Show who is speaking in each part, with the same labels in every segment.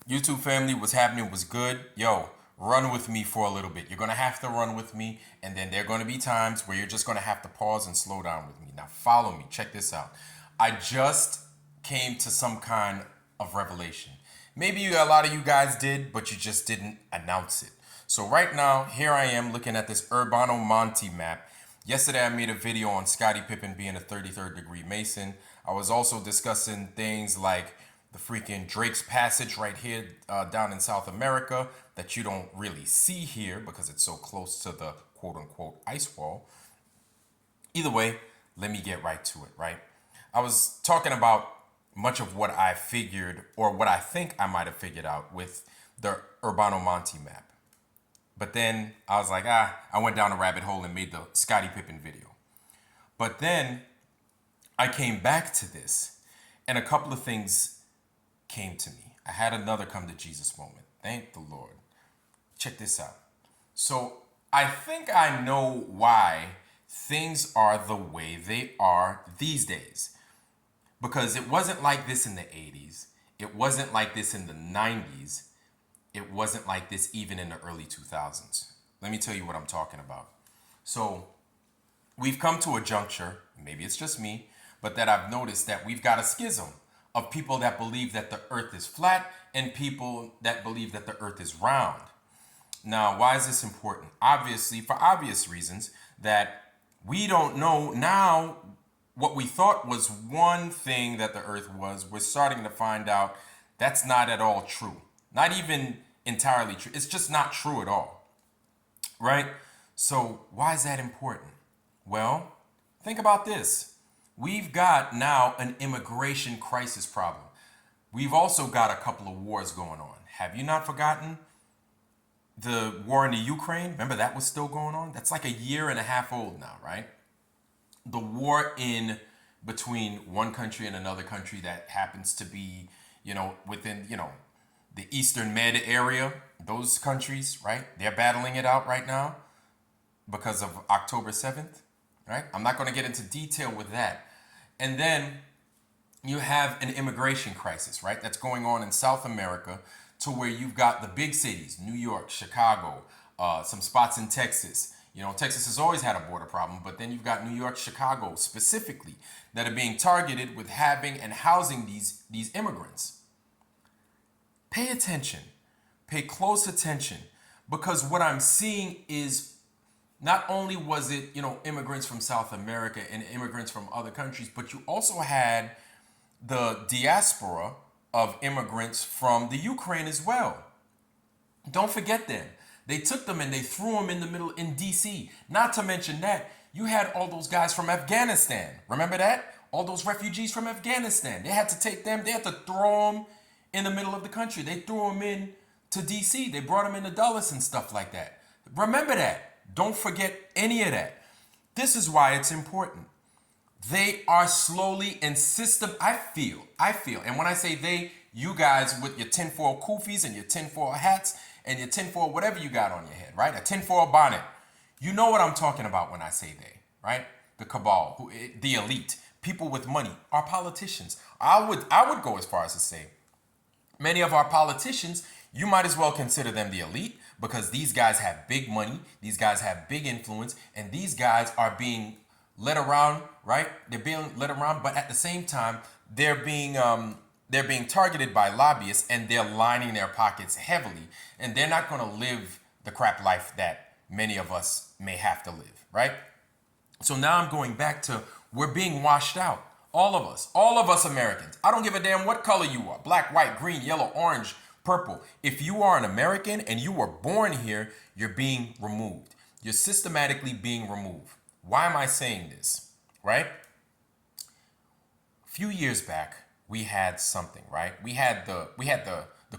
Speaker 1: YouTube family, what's happening was good. Yo, run with me for a little bit. You're gonna have to run with me, and then there are gonna be times where you're just gonna have to pause and slow down with me. Now, follow me. Check this out. I just came to some kind of revelation. Maybe a lot of you guys did, but you just didn't announce it. So right now, here I am looking at this Urbano Monte map. Yesterday, I made a video on Scottie Pippen being a 33rd degree Mason. I was also discussing things like the freaking Drake's Passage right here down in South America that you don't really see here because it's so close to the quote unquote ice wall. Either way, let me get right to it, right? I was talking about much of what I figured or what I think I might have figured out with the Urbano Monte map. But then I was like, I went down a rabbit hole and made the Scottie Pippen video. But then I came back to this and a couple of things came to me. I had another come to Jesus moment. Thank the Lord. Check this out. So I think I know why things are the way they are these days. Because it wasn't like this in the 80s. It wasn't like this in the 90s. It wasn't like this even in the early 2000s. Let me tell you what I'm talking about. So we've come to a juncture, maybe it's just me, but that I've noticed that we've got a schism of people that believe that the earth is flat and people that believe that the earth is round. Now, why is this important? Obviously, for obvious reasons, that we don't know now what we thought was one thing that the earth was. We're starting to find out that's not at all true. Not even entirely true. It's just not true at all. Right? So, why is that important? Well, think about this. We've got now an immigration crisis problem. We've also got a couple of wars going on. Have you not forgotten the war in the Ukraine? Remember that was still going on? That's like a year and a half old now, right? The war in between one country and another country that happens to be, within, the Eastern Med area, those countries, right? They're battling it out right now because of October 7th, right? I'm not going to get into detail with that. And then you have an immigration crisis, right? That's going on in South America to where you've got the big cities, New York, Chicago, some spots in Texas. Texas has always had a border problem, but then you've got New York, Chicago specifically that are being targeted with having and housing these immigrants. Pay attention. Pay close attention, because what I'm seeing is not only was it, immigrants from South America and immigrants from other countries, but you also had the diaspora of immigrants from the Ukraine as well. Don't forget them. They took them and they threw them in the middle in DC. Not to mention that, you had all those guys from Afghanistan. Remember that? All those refugees from Afghanistan. They had to take them, they had to throw them in the middle of the country. They threw them in to DC. They brought them into Dulles and stuff like that. Remember that. Don't forget any of that. This is why it's important. They are slowly and I feel, and when I say they, you guys with your tinfoil kufis and your tinfoil hats and your tinfoil whatever you got on your head, right? A tinfoil bonnet. You know what I'm talking about when I say they, right? The cabal, the elite, people with money, our politicians. I would go as far as to say many of our politicians, you might as well consider them the elite, because these guys have big money, these guys have big influence, and these guys are being led around, right? They're being led around, but at the same time, they're being targeted by lobbyists, and they're lining their pockets heavily, and they're not going to live the crap life that many of us may have to live, right? So now I'm going back to, we're being washed out. All of us Americans. I don't give a damn what color you are, black, white, green, yellow, orange, purple. If you are an American and you were born here, you're being removed. You're systematically being removed. Why am I saying this, right? A few years back, we had something, right? We had the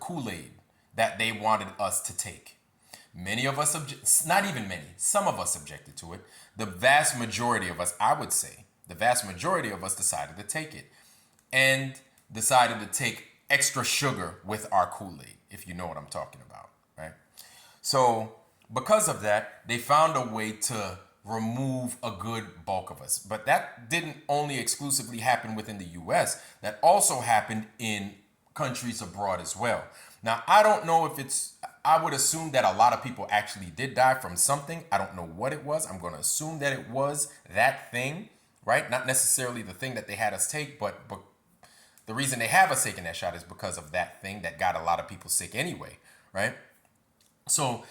Speaker 1: Kool-Aid that they wanted us to take. Many of us, not even many, some of us objected to it. The vast majority of us, I would say, the vast majority of us decided to take it and decided to take extra sugar with our Kool-Aid, if you know what I'm talking about, right? So because of that, they found a way to remove a good bulk of us. But that didn't only exclusively happen within the US. That also happened in countries abroad as well. Now, I don't know if I would assume that a lot of people actually did die from something. I don't know what it was. I'm going to assume that it was that thing, right? Not necessarily the thing that they had us take, but the reason they have us taking that shot is because of that thing that got a lot of people sick anyway, right? So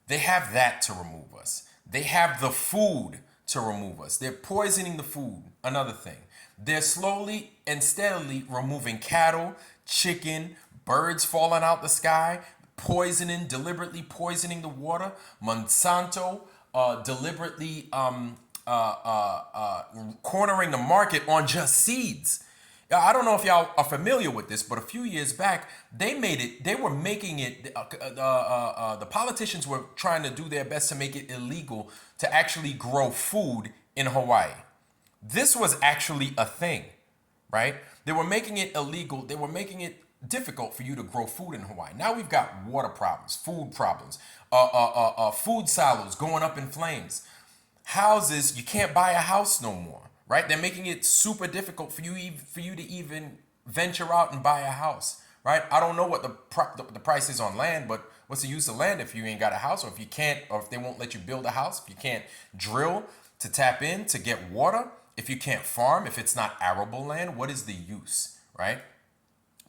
Speaker 1: they have that to remove us. They have the food to remove us. They're poisoning the food, another thing. They're slowly and steadily removing cattle, chicken, birds falling out the sky, deliberately poisoning the water. Monsanto deliberately cornering the market on just seeds. I don't know if y'all are familiar with this, but a few years back, the politicians were trying to do their best to make it illegal to actually grow food in Hawaii. This was actually a thing, right? They were making it illegal. They were making it difficult for you to grow food in Hawaii. Now we've got water problems, food silos going up in flames. Houses, you can't buy a house no more, right? They're making it super difficult for you to even venture out and buy a house, right? I don't know what the price is on land, but what's the use of land if you ain't got a house, or if you can't, or if they won't let you build a house, if you can't drill to tap in to get water, if you can't farm, if it's not arable land, what is the use, right?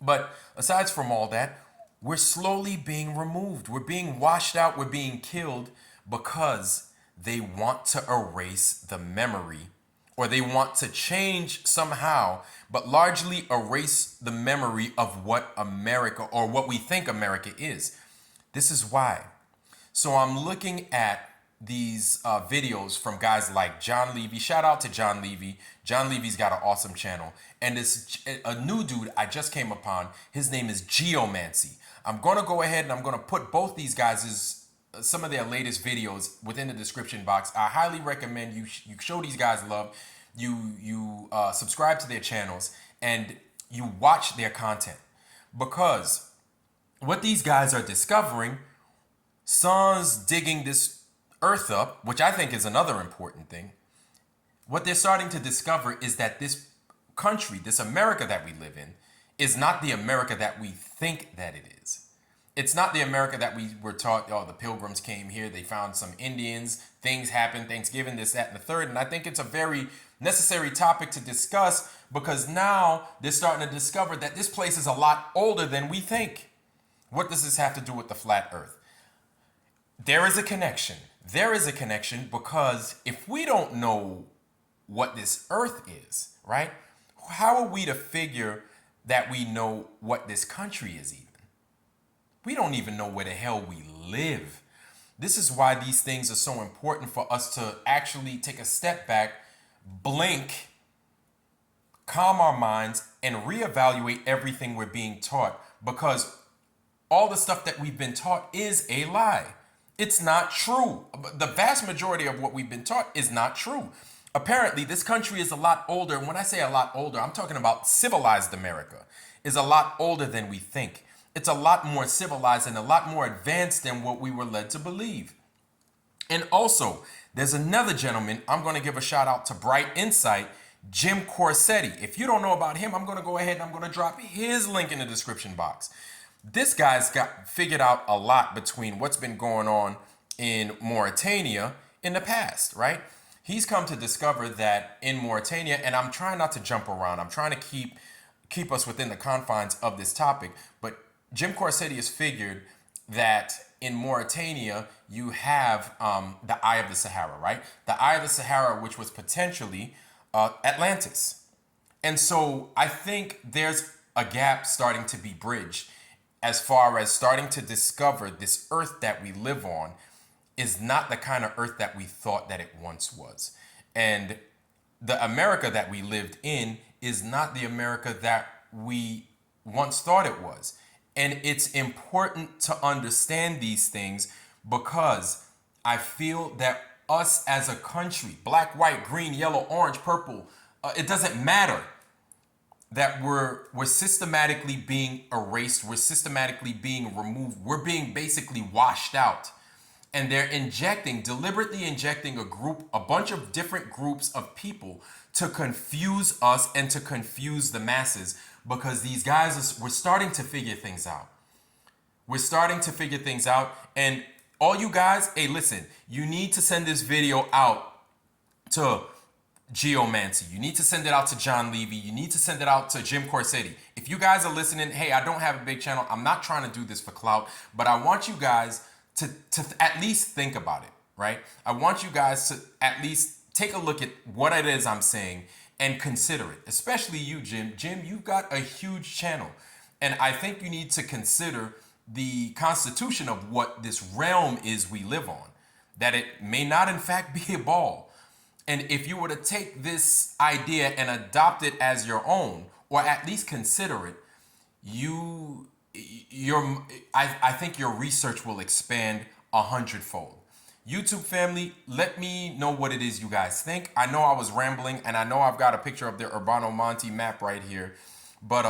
Speaker 1: But aside from all that, we're slowly being removed. We're being washed out. We're being killed because they want to erase the memory, or they want to change somehow, but largely erase the memory of what America, or what we think America is. This is why. So I'm looking at these videos from guys like Jon Levi. Shout out to Jon Levi. Jon Levi's got an awesome channel. And this a new dude I just came upon. His name is Geomansee. I'm going to go ahead and I'm going to put both these guys' some of their latest videos within the description box. I highly recommend you show these guys love. You subscribe to their channels and you watch their content, because what these guys are discovering, sans digging this earth up, which I think is another important thing. What they're starting to discover is that this country, this America that we live in, is not the America that we think that it is. It's not the America that we were taught, oh, the pilgrims came here, they found some Indians, things happened, Thanksgiving, this, that, and the third. And I think it's a very necessary topic to discuss, because now they're starting to discover that this place is a lot older than we think. What does this have to do with the flat earth? There is a connection. There is a connection, because if we don't know what this earth is, right? How are we to figure that we know what this country is even? We don't even know where the hell we live. This is why these things are so important for us to actually take a step back, blink, calm our minds, and reevaluate everything we're being taught, because all the stuff that we've been taught is a lie. It's not true. The vast majority of what we've been taught is not true. Apparently, this country is a lot older. And when I say a lot older, I'm talking about civilized America is a lot older than we think. It's a lot more civilized and a lot more advanced than what we were led to believe. And also, there's another gentleman. I'm going to give a shout out to Bright Insight, Jim Corsetti. If you don't know about him, I'm going to go ahead and I'm going to drop his link in the description box. This guy's got figured out a lot between what's been going on in Mauritania in the past, right? He's come to discover that in Mauritania, and I'm trying not to jump around. I'm trying to keep us within the confines of this topic. But Jim Corsetti has figured that in Mauritania, you have the Eye of the Sahara, right? The Eye of the Sahara, which was potentially Atlantis. And so I think there's a gap starting to be bridged as far as starting to discover this earth that we live on is not the kind of earth that we thought that it once was. And the America that we lived in is not the America that we once thought it was. And it's important to understand these things, because I feel that us as a country, black, white, green, yellow, orange, purple, it doesn't matter, that we're systematically being erased. We're systematically being removed. We're being basically washed out. And they're deliberately injecting a bunch of different groups of people to confuse us and to confuse the masses, because these guys, we're starting to figure things out. We're starting to figure things out. And all you guys, hey, listen, you need to send this video out to Geomansee. You need to send it out to Jon Levi. You need to send it out to Jim Corsetti. If you guys are listening, hey, I don't have a big channel. I'm not trying to do this for clout, but I want you guys to at least think about it, right? I want you guys to at least take a look at what it is I'm saying and consider it, especially you, Jim. Jim, you've got a huge channel, and I think you need to consider the constitution of what this realm is we live on, that it may not in fact be a ball. And if you were to take this idea and adopt it as your own, or at least consider it, I think your research will expand 100-fold. YouTube family, let me know what it is you guys think. I know I was rambling, and I know I've got a picture of the Urbano Monte map right here, but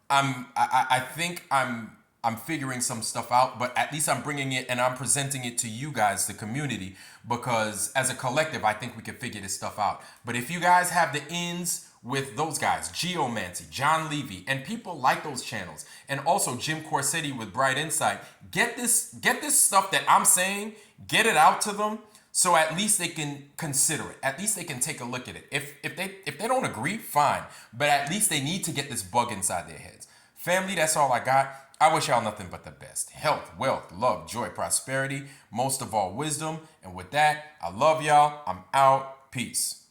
Speaker 1: I think I'm figuring some stuff out, but at least I'm bringing it and I'm presenting it to you guys, the community, because as a collective, I think we can figure this stuff out. But if you guys have the ins with those guys, Geomansee, Jon Levi, and people like those channels, and also Jim Corsetti with Bright Insight, get this stuff that I'm saying, get it out to them, so at least they can consider it. At least they can take a look at it. If they don't agree, fine, but at least they need to get this bug inside their heads. Family, that's all I got. I wish y'all nothing but the best. Health, wealth, love, joy, prosperity, most of all wisdom. And with that, I love y'all. I'm out. Peace.